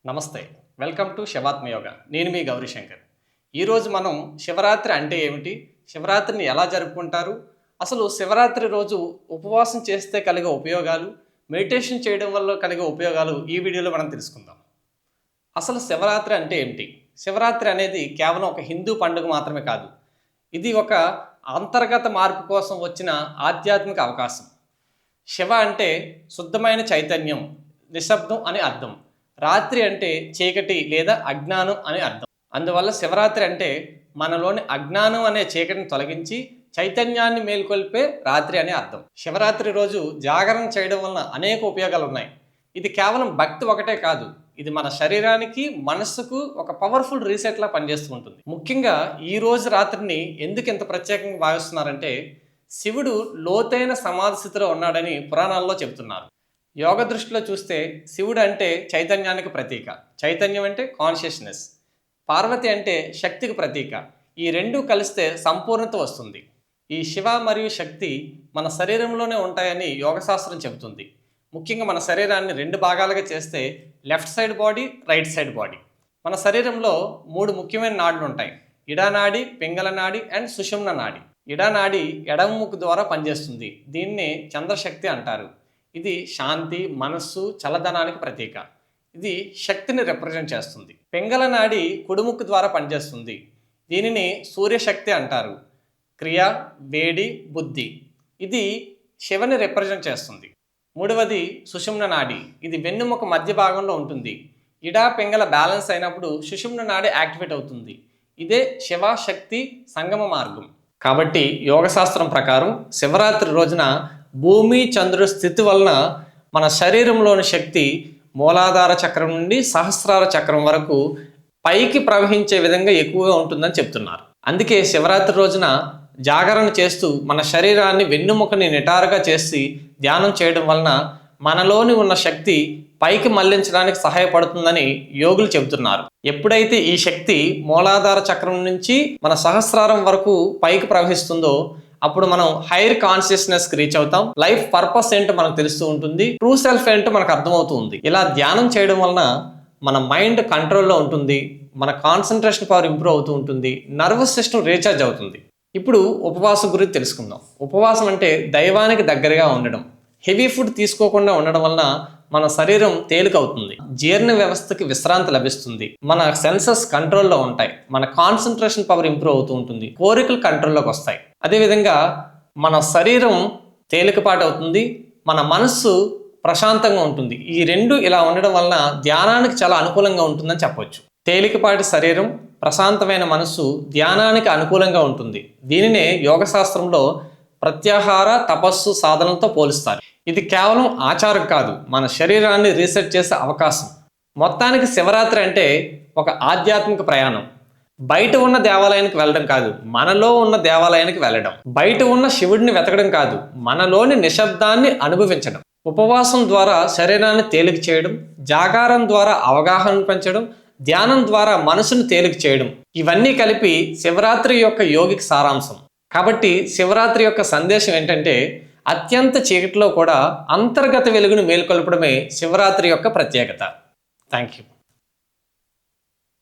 నమస్తే. Welcome to Shivatma yoga. నేను మీ గౌరీశంకర్. ఈరోజు మనం శివరాత్రి అంటే ఏమిటి? శివరాత్రిని ఎలా జరుపుకుంటారు? అసలు శివరాత్రి రోజు ఉపవాసం చేస్తే కలిగే ఉపయోగాలు, మెడిటేషన్ చేయడం వల్ల కలిగే ఉపయోగాలు ఈ వీడియోలో మనం తెలుసుకుందాం. అసలు శివరాత్రి అంటే ఏమిటి? శివరాత్రి అనేది కేవలం ఒక హిందూ పండుగ మాత్రమే కాదు. ఇది ఒక అంతర్గత మార్పు కోసం వచ్చిన ఆధ్యాత్మిక అవకాశం. శివ అంటే శుద్ధమైన చైతన్యం, నిశ్శబ్దం అని అర్థం. రాత్రి అంటే చీకటి లేదా అజ్ఞానం అని అర్థం. అందువల్ల శివరాత్రి అంటే మనలోని అజ్ఞానం అనే చీకటిని తొలగించి చైతన్యాన్ని మేల్కొల్పే రాత్రి అనే అర్థం. శివరాత్రి రోజు జాగరణ చేయడం వలన అనేక ఉపయోగాలు ఉన్నాయి. ఇది కేవలం భక్తి ఒకటే కాదు, ఇది మన శరీరానికి, మనస్సుకు ఒక పవర్ఫుల్ రీసెట్లా పనిచేస్తూ ఉంటుంది. ముఖ్యంగా ఈ రోజు రాత్రిని ఎందుకు ఇంత ప్రత్యేకంగా భావిస్తున్నారంటే, శివుడు లోతైన సమాధి స్థితిలో ఉన్నాడని పురాణాల్లో చెబుతున్నారు. యోగ దృష్టిలో చూస్తే శివుడు అంటే చైతన్యానికి ప్రతీక, చైతన్యం అంటే కాన్షియస్నెస్, పార్వతి అంటే శక్తికి ప్రతీక. ఈ రెండూ కలిస్తే సంపూర్ణత వస్తుంది. ఈ శివ మరియు శక్తి మన శరీరంలోనే ఉంటాయని యోగశాస్త్రం చెబుతుంది. ముఖ్యంగా మన శరీరాన్ని రెండు భాగాలుగా చేస్తే left side body, right side body. మన శరీరంలో మూడు ముఖ్యమైన నాడులు ఉంటాయి: ఇడానాడి, పింగళ నాడి అండ్ సుషుమ్న నాడి. ఇడానాడి ఎడమ ముక్కు ద్వారా పనిచేస్తుంది. దీన్నే చంద్రశక్తి అంటారు. ఇది శాంతి, మనస్సు, చల్లదనానికి ప్రతీక. ఇది శక్తిని రిప్రజెంట్ చేస్తుంది. పింగళ నాడి కుడిముక్కు ద్వారా పనిచేస్తుంది. దీనిని సూర్యశక్తి అంటారు. క్రియ, వేడి, బుద్ధి. ఇది శివని రిప్రజెంట్ చేస్తుంది. మూడవది సుషుమ్న నాడి. ఇది వెన్నుముక మధ్య భాగంలో ఉంటుంది. ఇడా పింగళ బ్యాలెన్స్ అయినప్పుడు సుషుమ్న నాడి యాక్టివేట్ అవుతుంది. ఇదే శివ శక్తి సంగమ మార్గం. కాబట్టి యోగశాస్త్రం ప్రకారం శివరాత్రి రోజున భూమి చంద్రుడి స్థితి వలన మన శరీరంలోని శక్తి మూలాధార చక్రం నుండి సహస్రార చక్రం వరకు పైకి ప్రవహించే విధంగా ఎక్కువగా ఉంటుందని చెప్తున్నారు. అందుకే శివరాత్రి రోజున జాగరణ చేస్తూ మన శరీరాన్ని, వెన్నుముకని నిటారుగా చేసి ధ్యానం చేయడం వలన మనలోని ఉన్న శక్తి పైకి మళ్లించడానికి సహాయపడుతుందని యోగులు చెబుతున్నారు. ఎప్పుడైతే ఈ శక్తి మూలాధార చక్రం నుంచి మన సహస్రారం వరకు పైకి ప్రవహిస్తుందో అప్పుడు మనం హైయర్ కాన్షియస్నెస్కి రీచ్ అవుతాం. లైఫ్ పర్పస్ ఏంటో మనకు తెలుస్తూ ఉంటుంది. ట్రూ సెల్ఫ్ ఏంటో మనకు అర్థమవుతూ ఉంది. ఇలా ధ్యానం చేయడం వలన మన మైండ్ కంట్రోల్లో ఉంటుంది, మన కాన్సన్ట్రేషన్ పవర్ ఇంప్రూవ్ అవుతూ ఉంటుంది, నర్వస్ సిస్టమ్ రీఛార్జ్ అవుతుంది. ఇప్పుడు ఉపవాసం గురించి తెలుసుకుందాం. ఉపవాసం అంటే దైవానికి దగ్గరగా ఉండడం. హెవీ ఫుడ్ తీసుకోకుండా ఉండడం వలన మన శరీరం తేలికవుతుంది, జీర్ణ వ్యవస్థకి విశ్రాంతి లభిస్తుంది, మన సెన్సెస్ కంట్రోల్లో ఉంటాయి, మన కాన్సన్ట్రేషన్ పవర్ ఇంప్రూవ్ అవుతూ ఉంటుంది, కోరికలు కంట్రోల్లోకి వస్తాయి. అదేవిధంగా మన శరీరం తేలికపాటు అవుతుంది, మన మనస్సు ప్రశాంతంగా ఉంటుంది. ఈ రెండు ఇలా ఉండడం వలన ధ్యానానికి చాలా అనుకూలంగా ఉంటుందని చెప్పవచ్చు. తేలికపాటి శరీరం, ప్రశాంతమైన మనస్సు ధ్యానానికి అనుకూలంగా ఉంటుంది. దీనినే యోగశాస్త్రంలో ప్రత్యాహార, తపస్సు సాధనలతో పోలుస్తారు. ఇది కేవలం ఆచారం కాదు, మన శరీరాన్ని రీసెట్ చేసే అవకాశం. మొత్తానికి శివరాత్రి అంటే ఒక ఆధ్యాత్మిక ప్రయాణం. బయట ఉన్న దేవాలయానికి వెళ్ళడం కాదు, మనలో ఉన్న దేవాలయానికి వెళ్ళడం. బయట ఉన్న శివుడిని వెతకడం కాదు, మనలోని నిశ్శబ్దాన్ని అనుభవించడం. ఉపవాసం ద్వారా శరీరాన్ని తేలిక చేయడం, జాగారం ద్వారా అవగాహన పెంచడం, ధ్యానం ద్వారా మనసును తేలిక చేయడం, ఇవన్నీ కలిపి శివరాత్రి యొక్క యోగిక సారాంశం. కాబట్టి శివరాత్రి యొక్క సందేశం ఏంటంటే, అత్యంత చీకటిలో కూడా అంతర్గత వెలుగును మేల్కొల్పడమే శివరాత్రి యొక్క ప్రత్యేకత. Thank you.